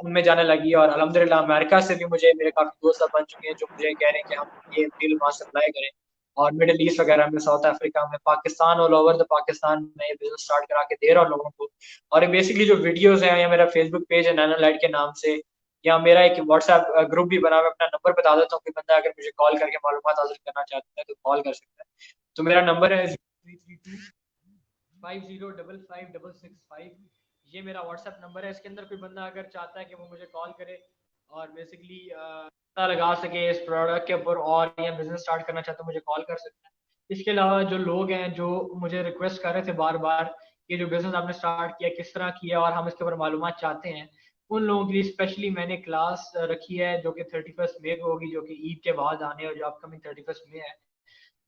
Speaker 2: उनमें जाने लगी। और अल्हम्दुलिल्लाह अमेरिका से भी मुझे मेरे काफ़ी दोस्त अब बन चुके हैं, जो मुझे कह रहे हैं कि हम ये डील वहाँ सप्लाई करें। और मिडल ईस्ट वगैरह में, साउथ अफ्रीका में, Pakistan, all over the Pakistan में ये बिज़नेस स्टार्ट करा के दे रहा हूँ लोगों को। और ये बेसिकली जो वीडियोज़ हैं, या मेरा फेसबुक पेज है नैनो लाइट के नाम से, या मेरा एक व्हाट्सएप ग्रुप भी बना, मैं अपना नंबर बता देता हूँ कि बंदा अगर मुझे कॉल करके मालूमात हासिल करना चाहता है तो कॉल कर सकता है। तो मेरा नंबर है 0332 5055 665। ये मेरा व्हाट्सएप नंबर है। इसके अंदर कोई बंदा अगर चाहता है कि वो मुझे कॉल करे और बेसिकली पता लगा सके इस प्रोडक्ट के ऊपर, और या बिजनेस स्टार्ट करना चाहता है, मुझे कॉल कर सकता है। इसके अलावा जो लोग हैं जो मुझे रिक्वेस्ट कर रहे थे बार बार, ये जो बिजनेस आपने स्टार्ट किया किस तरह किया और हम इसके ऊपर मालूमात चाहते हैं, उन लोगों के लिए स्पेशली मैंने क्लास रखी है, जो कि 31 मई को होगी, जो कि ईद के बाद आने, और जो अपकमिंग 31 मई है।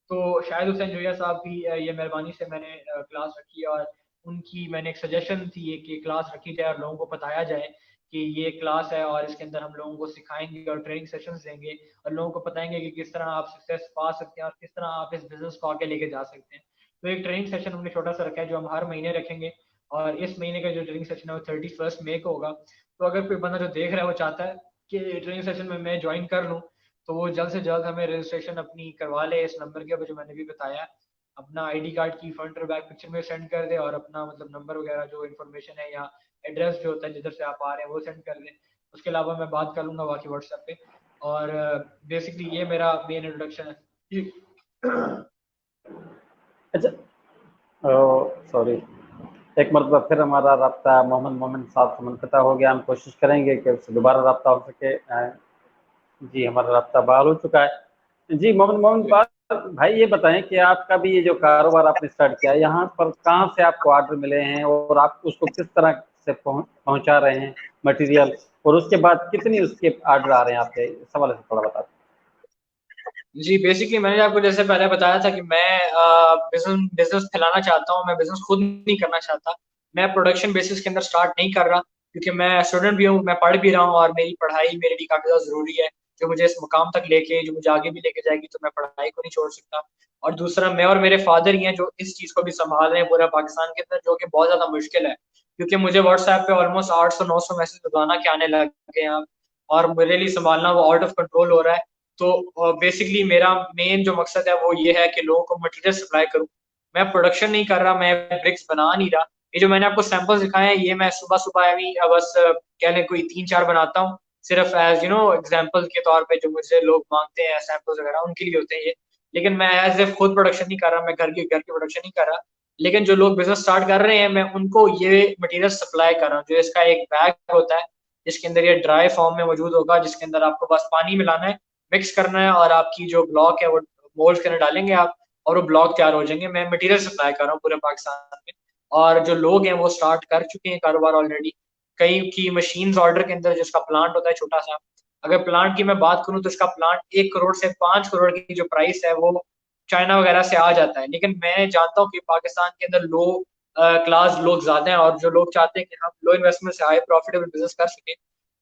Speaker 2: तो शायद हुसैन जोया साहब की ये मेहरबानी से मैंने क्लास रखी, और उनकी मैंने एक सजेशन थी ये कि क्लास रखी जाए और लोगों को बताया जाए कि ये क्लास है, और इसके अंदर हम लोगों को सिखाएंगे और ट्रेनिंग सेशंस देंगे, और लोगों को बताएंगे कि किस तरह आप सक्सेस पा सकते हैं और किस तरह आप इस बिजनेस को आगे लेके जा सकते हैं। तो एक ट्रेनिंग सेशन हमने छोटा सा रखा है, जो हम हर महीने रखेंगे, और इस महीने का जो ट्रेनिंग सेशन है वो 31 मई को होगा। तो अगर कोई बंदा जो देख रहा है वो चाहता है कि ट्रेनिंग सेशन में मैं ज्वाइन कर लूँ, तो वो जल्द से जल्द हमें रजिस्ट्रेशन अपनी करवा ले इस नंबर के ऊपर जो मैंने भी बताया। अपना आईडी कार्ड की फ्रंट और बैक पिक्चर में सेंड कर दे, और अपना मतलब नंबर वगैरह जो इन्फॉर्मेशन है या एड्रेस जो होता है जिधर से आप आ रहे हैं वो सेंड कर दें। उसके अलावा मैं बात कर लूँगा बाकी व्हाट्सएप पे। और बेसिकली ये मेरा मेन इंट्रोडक्शन है जी।
Speaker 1: अच्छा, सॉरी, एक मरतबा फिर हमारा राब्ता मोहम्मद मोमिन साहब से मुनक़ता हो गया। हम कोशिश करेंगे कि उससे दोबारा राब्ता हो सके। जी, हमारा राब्ता बहाल हो चुका है। जी, मोमिन मोमिन भाई, ये बताएं कि आपका भी ये जो कारोबार आपने स्टार्ट किया है, यहाँ पर कहाँ से आपको ऑर्डर मिले हैं और आप उसको किस तरह से पहुँचा रहे हैं मटेरियल, और उसके बाद कितनी उसके ऑर्डर आ रहे हैं आपके? इस हवाले से थोड़ा बता
Speaker 2: जी, बेसिकली मैंने आपको जैसे पहले बताया था कि मैं बिज़नेस बिज़नेस फैलाना चाहता हूँ, मैं बिज़नेस खुद नहीं करना चाहता। मैं प्रोडक्शन बेसिस के अंदर स्टार्ट नहीं कर रहा, क्योंकि मैं स्टूडेंट भी हूँ, मैं पढ़ भी रहा हूँ, और मेरी पढ़ाई मेरे लिए काफ़ी ज़्यादा ज़रूरी है, जो मुझे इस मुकाम तक लेके, जो मुझे आगे भी लेके जाएगी, तो मैं पढ़ाई को नहीं छोड़ सकता। और दूसरा, मैं और मेरे फादर ही हैं जो इस चीज़ को भी सँभाल रहे हैं पूरा पाकिस्तान के अंदर, जो कि बहुत ज़्यादा मुश्किल है, क्योंकि मुझे व्हाट्सऐप पे ऑलमोस्ट 800-900 मैसेज रोज़ाना के आने लग गए हैं अब, और मेरे लिए सँभालना वो आउट ऑफ कंट्रोल हो रहा है। तो बेसिकली मेरा मेन जो मकसद है वो ये है कि लोगों को मटेरियल सप्लाई करूं। मैं प्रोडक्शन नहीं कर रहा, मैं ब्रिक्स बना नहीं रहा। ये जो मैंने आपको सैंपल्स दिखाए हैं, ये मैं सुबह सुबह अभी बस कह लें कोई 3-4 बनाता हूँ, सिर्फ एज एग्जाम्पल के तौर पे, जो मुझसे लोग मांगते हैं सैंपल्स वगैरह, उनके लिए होते हैं ये। लेकिन मैं एज ए खुद प्रोडक्शन नहीं कर रहा, मैं घर की प्रोडक्शन नहीं कर रहा। लेकिन जो लोग बिजनेस स्टार्ट कर रहे हैं, मैं उनको ये मटेरियल सप्लाई कर रहा हूँ। जो इसका एक बैग होता है, जिसके अंदर ये ड्राई फॉर्म में मौजूद होगा, जिसके अंदर आपको बस पानी मिलाना है, मिक्स करना है और आपकी जो ब्लॉक है वो मोल्ड के अंदर डालेंगे आप और वो ब्लॉक तैयार हो जाएंगे। मैं मटेरियल सप्लाई कर रहा हूँ पूरे पाकिस्तान में और जो लोग हैं वो स्टार्ट कर चुके हैं कारोबार ऑलरेडी। कई की मशीन्स ऑर्डर के अंदर जिसका प्लांट होता है छोटा सा, अगर प्लांट की मैं बात करूं तो इसका प्लांट 1 करोड़ से 5 करोड़ की जो प्राइस है वो चाइना वगैरह से आ जाता है। लेकिन मैं जानता हूँ कि पाकिस्तान के अंदर लो क्लास लोग ज्यादा हैं और जो लोग चाहते हैं कि हम लो इन्वेस्टमेंट से हाई प्रॉफिटेबल बिजनेस कर सकें,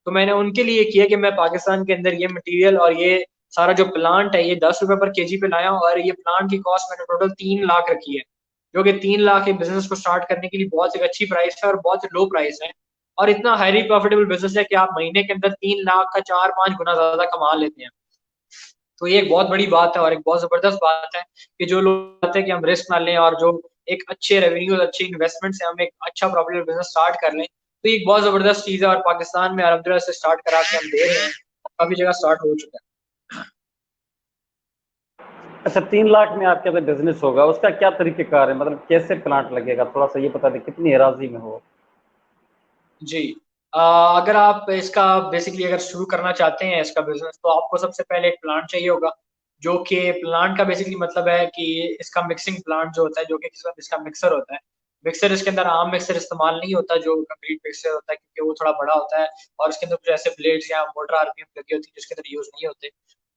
Speaker 2: तो मैंने उनके लिए किया कि मैं पाकिस्तान के अंदर ये मटेरियल और ये सारा जो प्लांट है ये 10 रुपए पर केजी पे लाया और ये प्लांट की कॉस्ट मैंने टोटल 3 लाख रखी है, जो कि 3 लाख के बिजनेस को स्टार्ट करने के लिए बहुत एक अच्छी प्राइस है और बहुत लो प्राइस है और इतना हाईली प्रॉफिटेबल बिजनेस है कि आप महीने के अंदर 3 लाख का 4-5 गुना ज्यादा कमा लेते हैं। तो ये एक बहुत बड़ी बात है और एक बहुत जबरदस्त बात है कि जो लोग चाहते हैं कि हम रिस्क ना लें और जो एक अच्छे रेवेन्यू अच्छे इन्वेस्टमेंट से हम एक अच्छा प्रॉफिटेबल बिजनेस स्टार्ट कर लें, तो ये एक बहुत जबरदस्त चीज है और पाकिस्तान में अलहमदिल्ला से स्टार्ट करा के हम दे रहे हैं, काफी जगह स्टार्ट हो चुका है।
Speaker 1: अच्छा, 3 लाख में आपके अंदर बिजनेस होगा, उसका क्या तरीकेकार है, मतलब कैसे प्लांट लगेगा, थोड़ा सा ये बता दें, कितनी एराजी में हो?
Speaker 2: जी, अगर आप इसका बेसिकली अगर शुरू करना चाहते हैं इसका बिजनेस, तो आपको सबसे पहले एक प्लांट चाहिए होगा, जो कि प्लांट का बेसिकली मतलब है कि इसका मिक्सिंग प्लांट जो होता है, जो कि इसका मिक्सर होता है। मिक्सर इसके अंदर आम मिक्सर इस्तेमाल नहीं होता जो कंक्रीट मिक्सर होता है, क्योंकि वो थोड़ा बड़ा होता है और उसके अंदर कुछ ऐसे ब्लेड्स या मोटर आरपीएम लगी होती है जिसके अंदर यूज नहीं होते।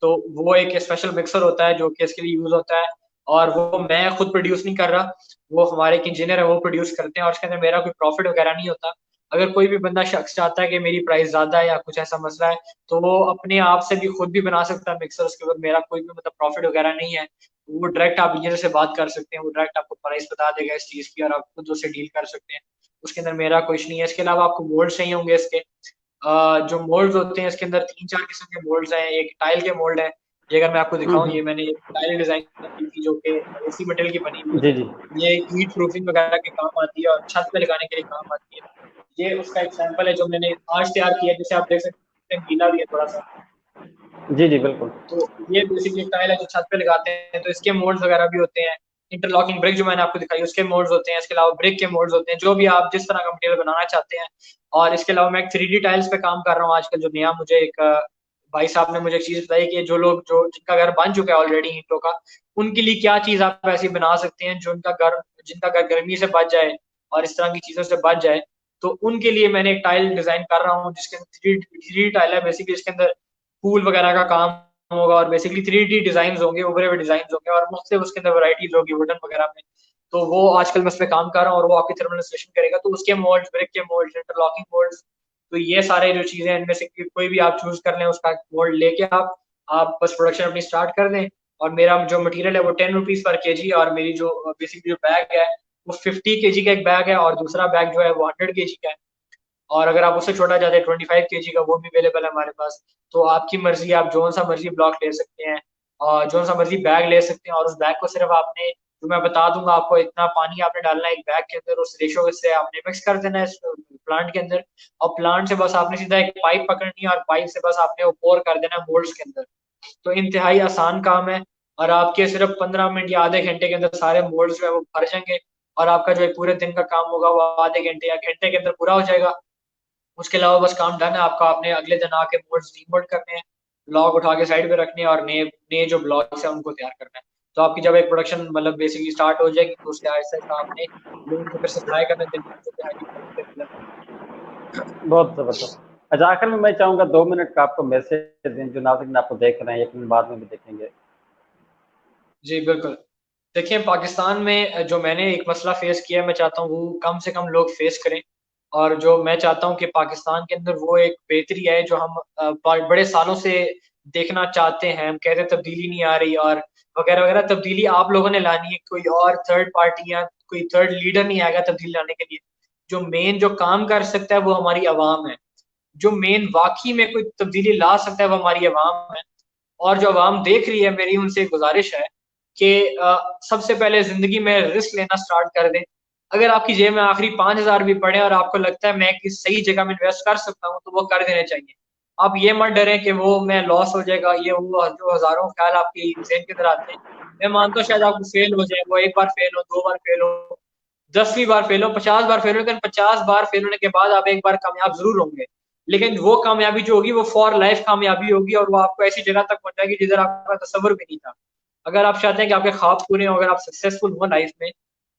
Speaker 2: तो वो एक स्पेशल मिक्सर होता है जो कि इसके लिए यूज होता है और वो मैं खुद प्रोड्यूस नहीं कर रहा, वो हमारे एक इंजीनियर है वो प्रोड्यूस करते हैं और उसके अंदर मेरा कोई प्रॉफिट वगैरह नहीं होता। अगर कोई भी बंदा शख्स चाहता है कि मेरी प्राइस ज्यादा है या कुछ ऐसा मसला है, तो वो अपने आप से भी खुद भी बना सकता है मिक्सर, उसके ऊपर मेरा कोई भी मतलब प्रॉफिट वगैरह नहीं है। वो डायरेक्ट आप इंजीनियर से बात कर सकते हैं, वो डायरेक्ट आपको प्राइस बता देगा इस चीज की और आप खुद उससे डील कर सकते हैं, उसके अंदर मेरा कुछ नहीं है। इसके अलावा आपको मोल्ड चाहिए होंगे इसके, जो मोल्ड्स होते हैं इसके अंदर 3-4 किस्म के मोल्ड्स हैं। एक टाइल के मोल्ड है, ये अगर मैं आपको दिखाऊं, ये मैंने एक टाइल डिजाइन की थी जो कि एसी मटेरियल की बनी हुई है।
Speaker 1: जी जी।
Speaker 2: ये हीट प्रूफिंग वगैरह के काम आती है और छत पे लगाने के लिए काम आती है। ये उसका एक सैंपल है जो मैंने आज तैयार किया है, जिसे आप देख सकते हैं गीला भी है थोड़ा सा।
Speaker 1: जी जी बिल्कुल।
Speaker 2: तो ये बेसिकली टाइल है जो छत पे लगाते हैं, तो इसके मोल्ड्स वगैरह भी होते हैं। इंटरलॉकिंग ब्रिक जो मैंने आपको दिखाई उसके मोल्ड्स होते हैं, इसके अलावा ब्रिक के मोल्ड्स होते हैं, जो भी आप जिस तरह का मटेरियल बनाना चाहते हैं। और इसके अलावा मैं एक 3D टाइल्स पे काम कर रहा हूँ आजकल, जो नया मुझे एक भाई साहब ने मुझे एक चीज बताई कि जो लोग जो जिनका घर बन चुका है ऑलरेडी ईंटों का, उनके लिए क्या चीज आप ऐसी बना सकते हैं जो जिनका घर गर्मी से बच जाए और इस तरह की चीजों से बच जाए। तो उनके लिए मैंने एक टाइल डिजाइन कर रहा हूँ जिसके अंदर 3D टाइल है, बेसिकली इसके अंदर फूल वगैरह का काम होगा और बेसिकली 3D डिजाइन होंगे, उभरे हुए डिजाइन होंगे और मुख्तलिफ उसके अंदर वैरायटीज होगी वुडन वगैरह में। तो वो आजकल मैं उस पर काम कर रहा हूँ और वो आपकी थर्मल इंस्टॉलेशन करेगा, तो उसके मोल्ड, ब्रिक के मोल्ड, इंटरलॉकिंग मोल्ड, तो ये सारे जो चीजें हैं इनमें से कोई भी आप चूज कर लें, उसका मोल्ड लेके आप बस प्रोडक्शन अपनी स्टार्ट कर दें। और मेरा जो मटेरियल है वो 10 रुपीज पर केजी और मेरी जो बेसिकली जो बैग है वो 50 केजी का एक बैग है और दूसरा बैग जो है वो 100 केजी का है। और अगर आप उससे छोटा चाहते हैं 25 केजी का, वो भी अवेलेबल है हमारे पास। तो आपकी मर्जी, आप जो सा मर्जी ब्लॉक ले सकते हैं और जो सा मर्जी बैग ले सकते हैं और उस बैग को सिर्फ आपने, जो मैं बता दूंगा आपको, इतना पानी आपने डालना है एक बैग के अंदर, उस रेशो से आपने मिक्स कर देना है इस प्लांट के अंदर और प्लांट से बस आपने सीधा एक पाइप पकड़नी है और पाइप से बस आपने वो पोर कर देना है मोल्ड्स के अंदर। तो इंतहाई आसान काम है और आपके सिर्फ 15 मिनट या आधे घंटे के अंदर सारे मोल्ड्स जो है वो भर जाएंगे और आपका जो है पूरे दिन का काम होगा वो आधे घंटे या घंटे के अंदर पूरा हो जाएगा। उसके अलावा बस काम डन है आपका, आपने अगले दिन आके मोड्स डीमोड करने हैं, ब्लॉक उठा के साइड पे रखने हैं और नए नए जो ब्लॉक्स हैं उनको तैयार करना है। तो आपकी जब एक प्रोडक्शन मतलब बेसिकली स्टार्ट हो जाएगी तो उसके आहिस्ता आहिस्ता आपने लोगों को फिर सप्लाई करने देना है, जो कि हाईली प्रॉफिटेबल है।
Speaker 1: बहुत जबरदस्त। अच्छा, आखिर में मैं चाहूंगा 2 मिनट का आपको मैसेज दें, जो नाज़रीन आपको देख रहे हैं, 1 मिनट बाद में भी देखेंगे।
Speaker 2: जी बिल्कुल। देखिए पाकिस्तान में जो मैंने एक मसला फेस किया है, मैं चाहता हूँ वो कम से कम लोग फेस करें। और जो मैं चाहता हूँ कि पाकिस्तान के अंदर वो एक बेहतरी है जो हम बड़े सालों से देखना चाहते हैं। हम कहते हैं तब्दीली नहीं आ रही और वगैरह वगैरह, तब्दीली आप लोगों ने लानी है, कोई और थर्ड पार्टी या कोई थर्ड लीडर नहीं आएगा तब्दीली लाने के लिए। जो मेन जो काम कर सकता है वो हमारी आवाम है, जो मेन वाकई में कोई तब्दीली ला सकता है वो हमारी आवाम है। और जो आवाम देख रही है, मेरी उनसे गुजारिश है कि सबसे पहले जिंदगी में रिस्क लेना स्टार्ट कर दें। अगर आपकी जेब में आखिरी 5,000 भी पड़े और आपको लगता है मैं किसी सही जगह में इन्वेस्ट कर सकता हूँ, तो वो कर देने चाहिए। आप ये मत डरें कि वो मैं लॉस हो जाएगा, ये वो जो हजारों ख्याल आपके जहन के अंदर आते हैं। मैं मानता हूँ शायद आपको फेल हो जाए, वो एक बार फेल हो, 2 बार फेल हो, 10वीं बार फेल हो, 50 बार फेल हो, लेकिन 50 बार फेल होने के बाद आप एक बार कामयाब जरूर होंगे। लेकिन वो कामयाबी जो होगी वो फॉर लाइफ कामयाबी होगी, और वो आपको ऐसी जगह तक पहुंचाएगी जिधर आपका तसव्वुर भी नहीं था। अगर आप चाहते हैं कि आपके ख्वाब पूरे हों, अगर आप सक्सेसफुल हो लाइफ में,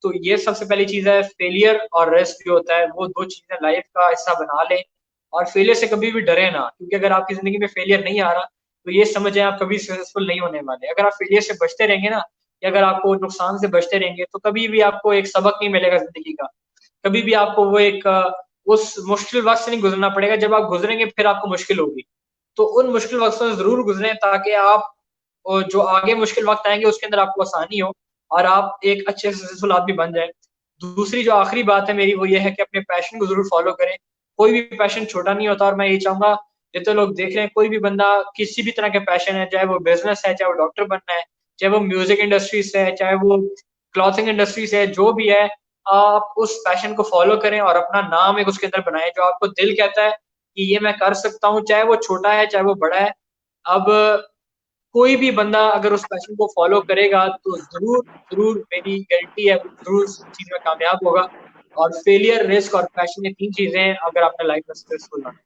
Speaker 2: तो ये सबसे पहली चीज है। फेलियर और रिस्क जो होता है वो दो चीजें लाइफ का हिस्सा बना लें, और फेलियर से कभी भी डरे ना, क्योंकि अगर आपकी जिंदगी में फेलियर नहीं आ रहा तो ये समझें आप कभी सक्सेसफुल नहीं होने वाले। अगर आप फेलियर से बचते रहेंगे ना, या अगर आपको नुकसान से बचते रहेंगे, तो कभी भी आपको एक सबक नहीं मिलेगा जिंदगी का। कभी भी आपको वो एक उस मुश्किल वक्त से नहीं गुजरना पड़ेगा, जब आप गुजरेंगे फिर आपको मुश्किल होगी। तो उन मुश्किल वक्तों से जरूर गुजरें, ताकि आप जो आगे मुश्किल वक्त आएंगे उसके अंदर आपको आसानी हो, और आप एक अच्छे सक्सेसफुल आदमी बन जाए। दूसरी जो आखिरी बात है मेरी, वो ये है कि अपने पैशन को जरूर फॉलो करें। कोई भी पैशन छोटा नहीं होता, और मैं ये चाहूंगा जितने लोग देख रहे हैं, कोई भी बंदा किसी भी तरह के पैशन है, चाहे वो बिजनेस है, चाहे वो डॉक्टर बनना है, चाहे वो म्यूजिक इंडस्ट्री से है, चाहे वो क्लॉथिंग इंडस्ट्री से है, जो भी है, आप उस पैशन को फॉलो करें और अपना नाम एक उसके अंदर बनाएं, जो आपको दिल कहता है कि ये मैं कर सकता हूँ, चाहे वो छोटा है चाहे वो बड़ा है। अब कोई भी बंदा अगर उस पैशन को फॉलो करेगा तो जरूर जरूर, मेरी गारंटी है, वो जरूर उस चीज में कामयाब होगा। और फेलियर, रिस्क और पैशन, ये तीन चीजें हैं अगर आपने लाइफ में सक्सेसफुल होना है।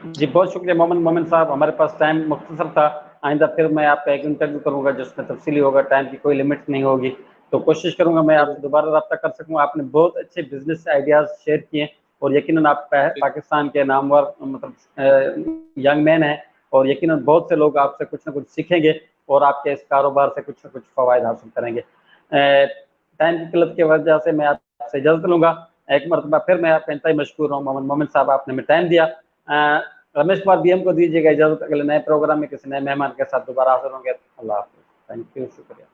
Speaker 1: जी बहुत शुक्रिया मोमिन मोमिन साहब, हमारे पास टाइम मुख्तसर था। आइंदा फिर मैं आपका एक इंटरव्यू करूंगा जिसमें तफसीली होगा, टाइम की कोई लिमिट नहीं होगी, तो कोशिश करूंगा मैं आपसे दोबारा रब्ता कर सकूँ। आपने बहुत अच्छे बिजनेस आइडियाज शेयर किए, और यकीनन आप पाकिस्तान के नामवर मतलब यंग मैन हैं, और यकीनन बहुत से लोग आपसे कुछ ना कुछ सीखेंगे और आपके इस कारोबार से कुछ ना कुछ फ़वाइद हासिल करेंगे। टाइम की किल्लत की वजह से मैं आपसे इजाज़त लूँगा। एक मरतबा फिर मैं आपका इंतहाई मशकूर हूँ मोमिन मोमिन साहब, आपने हमें टाइम दिया। रमेश कुमार बीएम को दीजिएगा इजाज़त, अगले नए प्रोग्राम में किसी नए मेहमान के साथ दोबारा हाजिर होंगे। अल्लाह हाफ़िज़। थैंक यू, शुक्रिया।